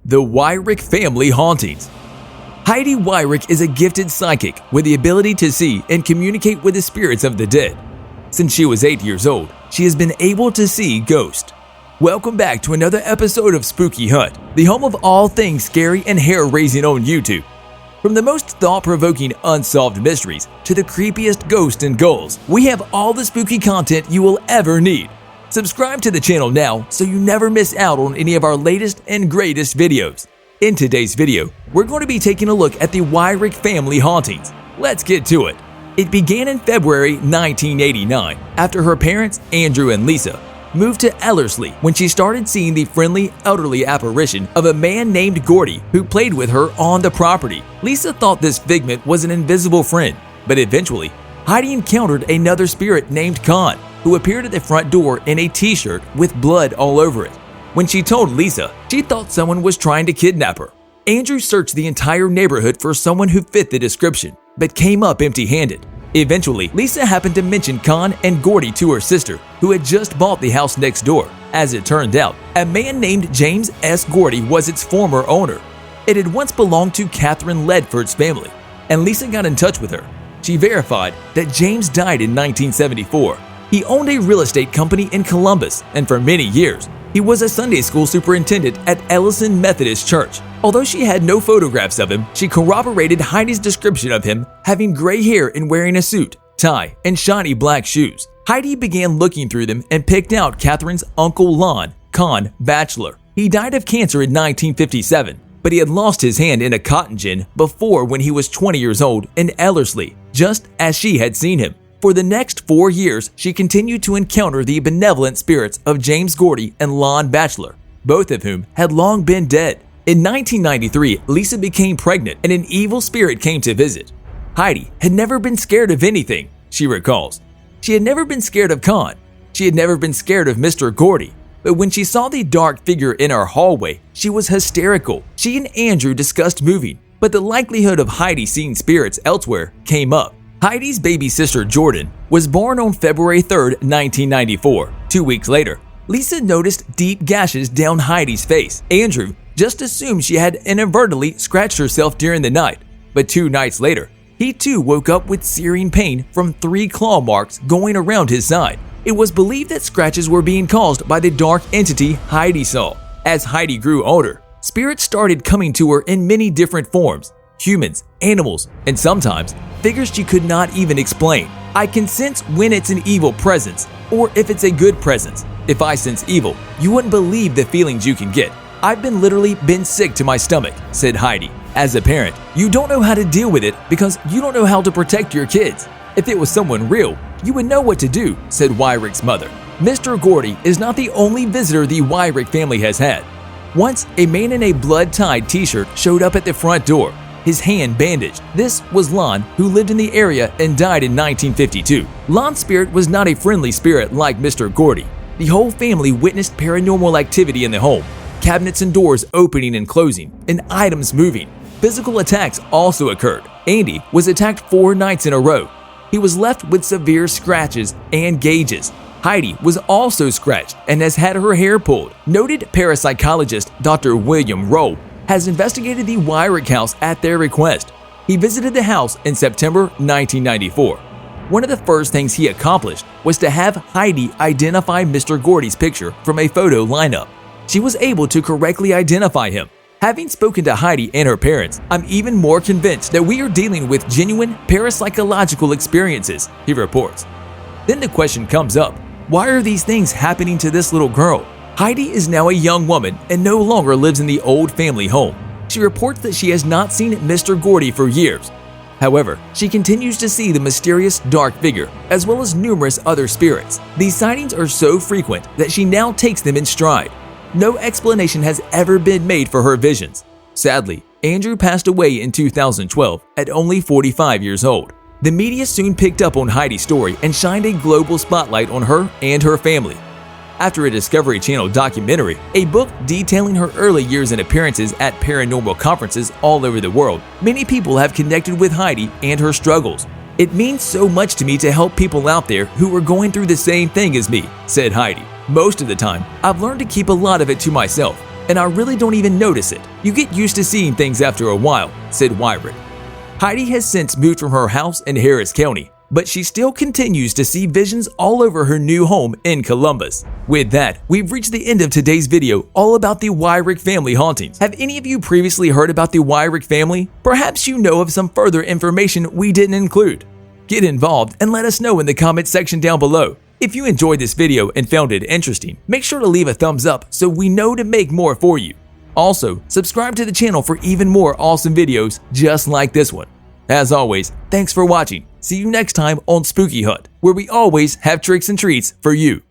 The Wyrick Family Hauntings. Heidi Wyrick is a gifted psychic with the ability to see and communicate with the spirits of the dead. Since she was 8 years old, she has been able to see ghosts. Welcome back to another episode of Spooky Hunt, the home of all things scary and hair-raising on YouTube. From the most thought-provoking unsolved mysteries to the creepiest ghosts and ghouls, we have all the spooky content you will ever need. Subscribe to the channel now so you never miss out on any of our latest and greatest videos. In today's video, we're going to be taking a look at the Wyrick family hauntings. Let's get to it. It began in February 1989 after her parents, Andrew and Lisa, moved to Ellerslie when she started seeing the friendly, elderly apparition of a man named Gordy who played with her on the property. Lisa thought this figment was an invisible friend, but eventually, Heidi encountered another spirit named 𝐭, who appeared at the front door in a t-shirt with blood all over it. When she told Lisa, she thought someone was trying to kidnap her. Andrew searched the entire neighborhood for someone who fit the description, but came up empty-handed. Eventually, Lisa happened to mention 𝐭 and Gordy to her sister, who had just bought the house next door. As it turned out, a man named James S. Gordy was its former owner. It had once belonged to Catherine Ledford's family, and Lisa got in touch with her. She verified that James died in 1974. He owned a real estate company in Columbus, and for many years, he was a Sunday school superintendent at Ellison Methodist Church. Although she had no photographs of him, she corroborated Heidi's description of him having gray hair and wearing a suit, tie, and shiny black shoes. Heidi began looking through them and picked out Catherine's uncle Lon, 𝐭 Bachelor. He died of cancer in 1957, but he had lost his hand in a cotton gin before when he was 20 years old in Ellerslie, just as she had seen him. For the next 4 years, she continued to encounter the benevolent spirits of James Gordy and Lon Bachelor, both of whom had long been dead. In 1993, Lisa became pregnant and an evil spirit came to visit. Heidi had never been scared of anything, she recalls. She had never been scared of 𝐭. She had never been scared of Mr. Gordy. But when she saw the dark figure in our hallway, she was hysterical. She and Andrew discussed moving, but the likelihood of Heidi seeing spirits elsewhere came up. Heidi's baby sister Jordan was born on February 3, 1994. 2 weeks later, Lisa noticed deep gashes down Heidi's face. Andrew just assumed she had inadvertently scratched herself during the night, but 2 nights later, he too woke up with searing pain from 3 claw marks going around his side. It was believed that scratches were being caused by the dark entity Heidi saw. As Heidi grew older, spirits started coming to her in many different forms: humans, animals, and sometimes figures she could not even explain. I can sense when it's an evil presence or if it's a good presence. If I sense evil, you wouldn't believe the feelings you can get. I've literally been sick to my stomach, said Heidi. As a parent, you don't know how to deal with it because you don't know how to protect your kids. If it was someone real, you would know what to do, said Wyrick's mother. Mr. Gordy is not the only visitor the Wyrick family has had. Once, a man in a blood-tied t-shirt showed up at the front door, his hand bandaged. This was Lon, who lived in the area and died in 1952. Lon's spirit was not a friendly spirit like Mr. Gordy. The whole family witnessed paranormal activity in the home, cabinets and doors opening and closing, and items moving. Physical attacks also occurred. Andy was attacked 4 nights in a row. He was left with severe scratches and gauges. Heidi was also scratched and has had her hair pulled. Noted parapsychologist Dr. William Rowe has investigated the Wyrick house at their request. He visited the house in September 1994. One of the first things he accomplished was to have Heidi identify Mr. Gordy's picture from a photo lineup. She was able to correctly identify him. Having spoken to Heidi and her parents, I'm even more convinced that we are dealing with genuine parapsychological experiences, he reports. Then the question comes up, why are these things happening to this little girl? Heidi is now a young woman and no longer lives in the old family home. She reports that she has not seen Mr. Gordy for years. However, she continues to see the mysterious dark figure, as well as numerous other spirits. These sightings are so frequent that she now takes them in stride. No explanation has ever been made for her visions. Sadly, Andrew passed away in 2012 at only 45 years old. The media soon picked up on Heidi's story and shined a global spotlight on her and her family. After a Discovery Channel documentary, a book detailing her early years and appearances at paranormal conferences all over the world, many people have connected with Heidi and her struggles. It means so much to me to help people out there who are going through the same thing as me, said Heidi. Most of the time, I've learned to keep a lot of it to myself. and I really don't even notice it. You get used to seeing things after a while," said Wyrick. Heidi has since moved from her house in Harris County, but she still continues to see visions all over her new home in Columbus. With that, we've reached the end of today's video all about the Wyrick family hauntings. Have any of you previously heard about the Wyrick family? Perhaps you know of some further information we didn't include. Get involved and let us know in the comments section down below. If you enjoyed this video and found it interesting, make sure to leave a thumbs up so we know to make more for you. Also, subscribe to the channel for even more awesome videos just like this one. As always, thanks for watching. See you next time on Spooky Hunt, where we always have tricks and treats for you.